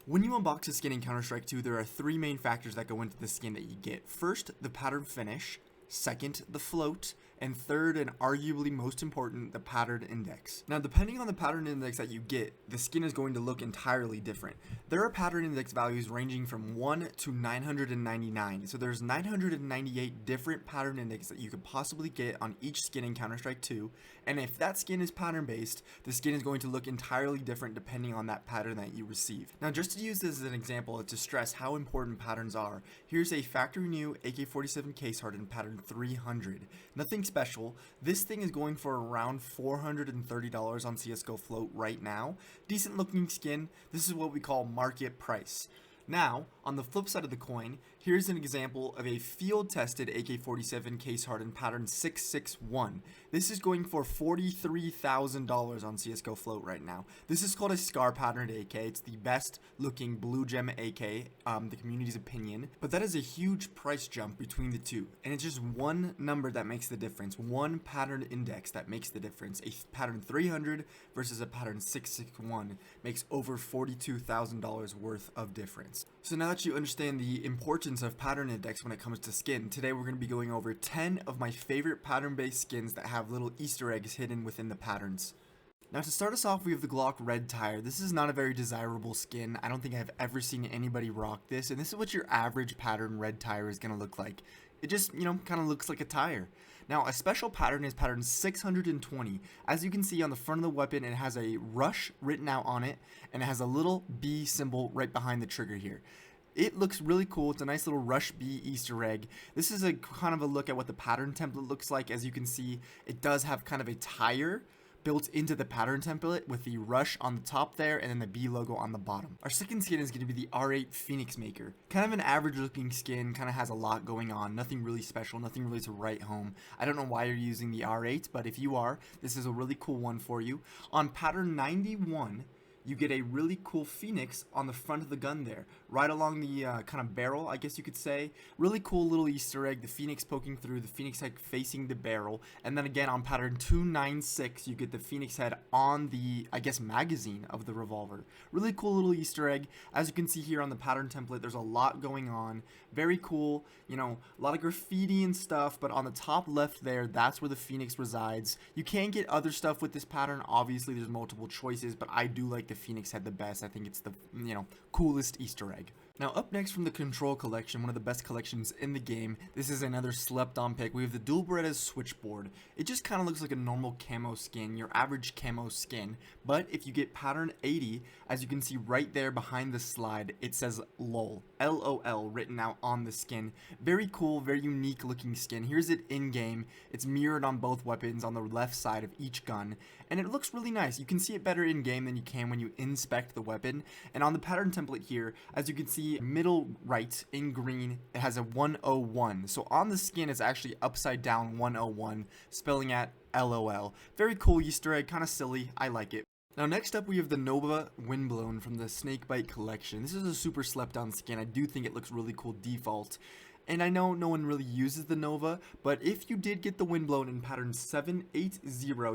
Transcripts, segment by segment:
When you unbox a skin in Counter-Strike 2, there are three main factors that go into the skin that you get. First, the pattern finish. Second, the float. And third, and arguably most important, the pattern index. Now, depending on the pattern index that you get, the skin is going to look entirely different. There are pattern index values ranging from 1 to 999. So there's 998 different pattern index that you could possibly get on each skin in Counter-Strike 2. And if that skin is pattern based, the skin is going to look entirely different depending on that pattern that you receive. Now, just to use this as an example to stress how important patterns are, here's a factory new AK-47 case hardened pattern 300. Nothing special. This thing is going for around $430 on CSGO float right now. Decent looking skin. This is what we call market price. Now, on the flip side of the coin, here's an example of a field-tested AK-47 case hardened pattern 661. This is going for $43,000 on CSGO float right now. This is called a scar patterned AK. It's the best looking blue gem AK, the community's opinion. But that is a huge price jump between the two. And it's just one number that makes the difference. One pattern index that makes the difference. A pattern 300 versus a pattern 661 makes over $42,000 worth of difference. So now that you understand the importance of pattern index when it comes to skin, today we're going to be going over 10 of my favorite pattern based skins that have little Easter eggs hidden within the patterns. Now, to start us off, we have the Glock Red Tire. This is not a very desirable skin. I don't think I've ever seen anybody rock this, and this is what your average pattern red tire is going to look like. It just, kind of looks like a tire. Now, a special pattern is pattern 620. As you can see on the front of the weapon, it has a rush written out on it, and it has a little B symbol right behind the trigger here. It looks really cool. It's a nice little Rush B Easter egg. This is a kind of a look at what the pattern template looks like. As you can see, it does have kind of a tire built into the pattern template with the Rush on the top there and then the B logo on the bottom. Our second skin is going to be the R8 Phoenix Maker. Kind of an average looking skin, kind of has a lot going on, nothing really special, nothing really to write home. I don't know why you're using the R8, but if you are, this is a really cool one for you. On pattern 91, you get a really cool phoenix on the front of the gun there, right along the kind of barrel, I guess you could say. Really cool little Easter egg, the phoenix poking through, the phoenix head facing the barrel. And then again on pattern 296, you get the phoenix head on the, I guess, magazine of the revolver. Really cool little Easter egg. As you can see here on the pattern template, there's a lot going on. Very cool, a lot of graffiti and stuff, but on the top left there, that's where the phoenix resides. You can get other stuff with this pattern. Obviously, there's multiple choices, but I do like the phoenix head the best. I think it's the coolest Easter egg. Now, up next from the Control collection, one of the best collections in the game, this is another slept on pick. We have the Dual Beretta's Switchboard. It just kind of looks like a normal camo skin, your average camo skin, but if you get pattern 80, as you can see right there behind the slide, it says LOL, L-O-L, written out on the skin. Very cool, very unique looking skin. Here's it in game. It's mirrored on both weapons on the left side of each gun, and it looks really nice. You can see it better in game than you can when you inspect the weapon. And on the pattern template here, as you can see middle right in green, it has a 101. So on the skin, it's actually upside down 101, spelling at LOL. Very cool Easter egg, kind of silly. I like it. Now, next up, we have the Nova Windblown from the Snakebite collection. This is a super slept on skin. I do think it looks really cool default. And I know no one really uses the Nova, but if you did get the Windblown in pattern 780,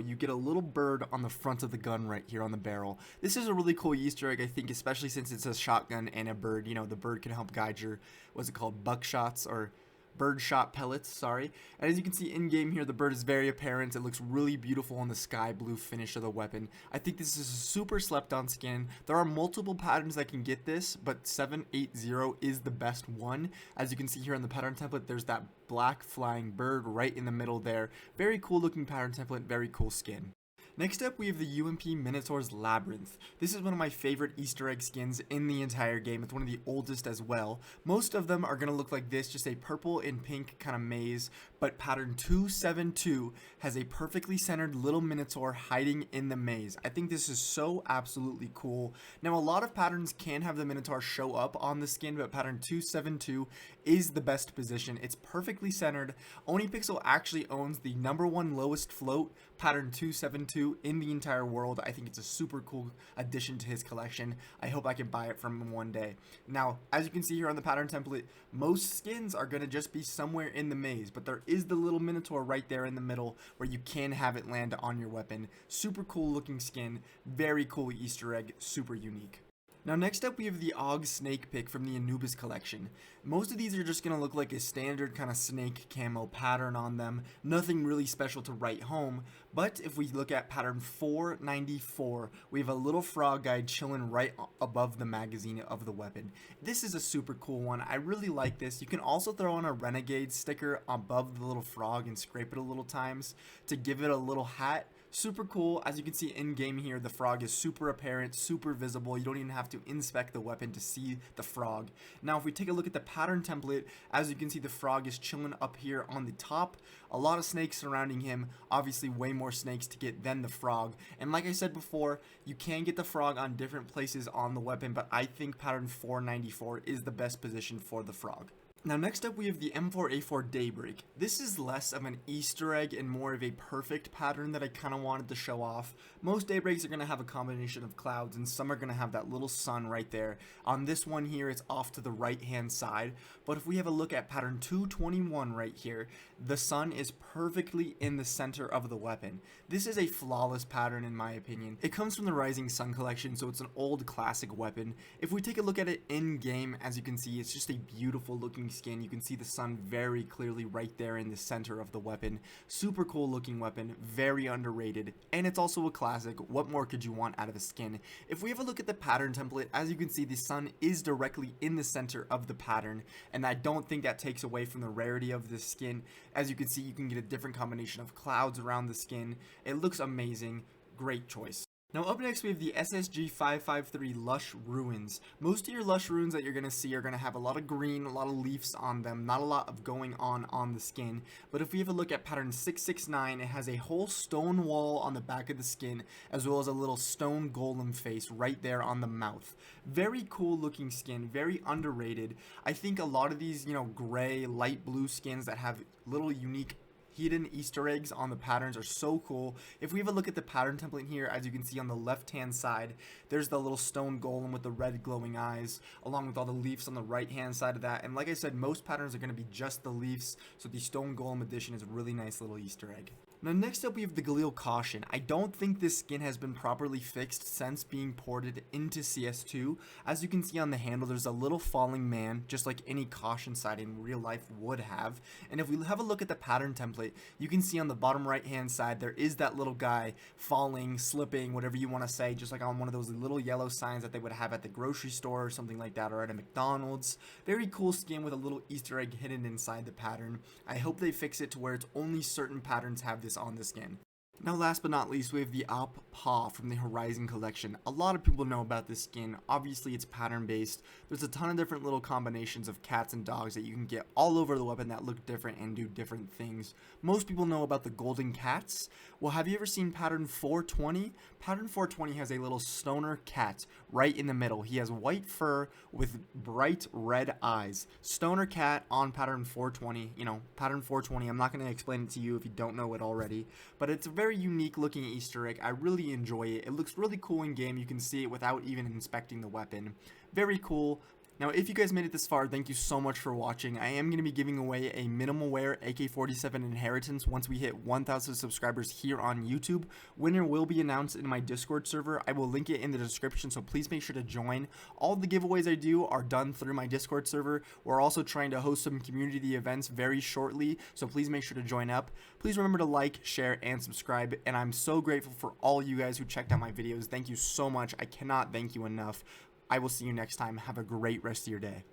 you get a little bird on the front of the gun right here on the barrel. This is a really cool Easter egg, I think, especially since it's a shotgun and a bird. The bird can help guide your, what's it called, buckshots or bird shot pellets, sorry. And as you can see in game here, the bird is very apparent. It looks really beautiful on the sky blue finish of the weapon. I think this is a super slept on skin. There are multiple patterns that can get this, but 780 is the best one. As you can see here on the pattern template, there's that black flying bird right in the middle there. Very cool looking pattern template, very cool skin. Next up, we have the UMP Minotaur's Labyrinth. This is one of my favorite Easter egg skins in the entire game. It's one of the oldest as well. Most of them are going to look like this, just a purple and pink kind of maze, but pattern 272 has a perfectly centered little Minotaur hiding in the maze. I think this is so absolutely cool. Now, a lot of patterns can have the Minotaur show up on the skin, but pattern 272 is the best position. It's perfectly centered. Onipixel actually owns the #1 lowest float, pattern 272, in the entire world. I think it's a super cool addition to his collection. I hope I can buy it from him one day. Now, as you can see here on the pattern template, most skins are going to just be somewhere in the maze, but there is the little Minotaur right there in the middle where you can have it land on your weapon. Super cool looking skin, very cool Easter egg, super unique. Now next up we have the Og snake pick from the Anubis collection. Most of these are just going to look like a standard kind of snake camo pattern on them, nothing really special to write home, but if we look at pattern 494, we have a little frog guy chilling right above the magazine of the weapon. This is a super cool one, I really like this. You can also throw on a renegade sticker above the little frog and scrape it a little times to give it a little hat. Super cool. As you can see in game here, the frog is super apparent, super visible. You don't even have to inspect the weapon to see the frog. Now if we take a look at the pattern template, as you can see, the frog is chilling up here on the top. A lot of snakes surrounding him, obviously way more snakes to get than the frog. And like I said before, you can get the frog on different places on the weapon, but I think pattern 494 is the best position for the frog. Now next up we have the M4A4 Daybreak. This is less of an Easter egg and more of a perfect pattern that I kind of wanted to show off. Most Daybreaks are going to have a combination of clouds and some are going to have that little sun right there. On this one here it's off to the right hand side, but if we have a look at pattern 221 right here, the sun is perfectly in the center of the weapon. This is a flawless pattern in my opinion. It comes from the Rising Sun collection, so it's an old classic weapon. If we take a look at it in game, as you can see, it's just a beautiful looking skin. You can see the sun very clearly right there in the center of the weapon. Super cool looking weapon, very underrated, and it's also a classic. What more could you want out of a skin? If we have a look at the pattern template, as you can see, the sun is directly in the center of the pattern, and I don't think that takes away from the rarity of this skin. As you can see, you can get a different combination of clouds around the skin. It looks amazing. Great choice. Now up next we have the SSG553 Lush Ruins. Most of your Lush Ruins that you're going to see are going to have a lot of green, a lot of leaves on them, not a lot of going on the skin. But if we have a look at pattern 669, it has a whole stone wall on the back of the skin, as well as a little stone golem face right there on the mouth. Very cool looking skin, very underrated. I think a lot of these, gray, light blue skins that have little unique hidden Easter eggs on the patterns are so cool. If we have a look at the pattern template here, as you can see on the left hand side, there's the little stone golem with the red glowing eyes, along with all the leaves on the right hand side of that. And like I said, most patterns are going to be just the leaves, so the stone golem edition is a really nice little Easter egg. Now next up we have the Galil Caution. I don't think this skin has been properly fixed since being ported into CS2. As you can see on the handle, there's a little falling man, just like any Caution side in real life would have. And if we have a look at the pattern template, you can see on the bottom right hand side there is that little guy falling, slipping, whatever you want to say, just like on one of those little yellow signs that they would have at the grocery store or something like that, or at a McDonald's. Very cool skin with a little Easter egg hidden inside the pattern. I hope they fix it to where it's only certain patterns have this on the skin. Now last but not least, we have the Op Paw from the Horizon collection. A lot of people know about this skin. Obviously it's pattern based. There's a ton of different little combinations of cats and dogs that you can get all over the weapon that look different and do different things. Most people know about the golden cats. Well, have you ever seen pattern 420? Pattern 420 has a little stoner cat right in the middle. He has white fur with bright red eyes. Stoner cat on pattern 420. Pattern 420. I'm not going to explain it to you if you don't know it already, but it's a very unique looking Easter egg. I really enjoy it. It looks really cool in game. You can see it without even inspecting the weapon. Very cool. Now, if you guys made it this far, thank you so much for watching. I am going to be giving away a minimal wear AK-47 inheritance once we hit 1,000 subscribers here on YouTube. Winner will be announced in my Discord server. I will link it in the description, so please make sure to join. All the giveaways I do are done through my Discord server. We're also trying to host some community events very shortly, so please make sure to join up. Please remember to like, share, and subscribe, and I'm so grateful for all you guys who checked out my videos. Thank you so much. I cannot thank you enough. I will see you next time. Have a great rest of your day.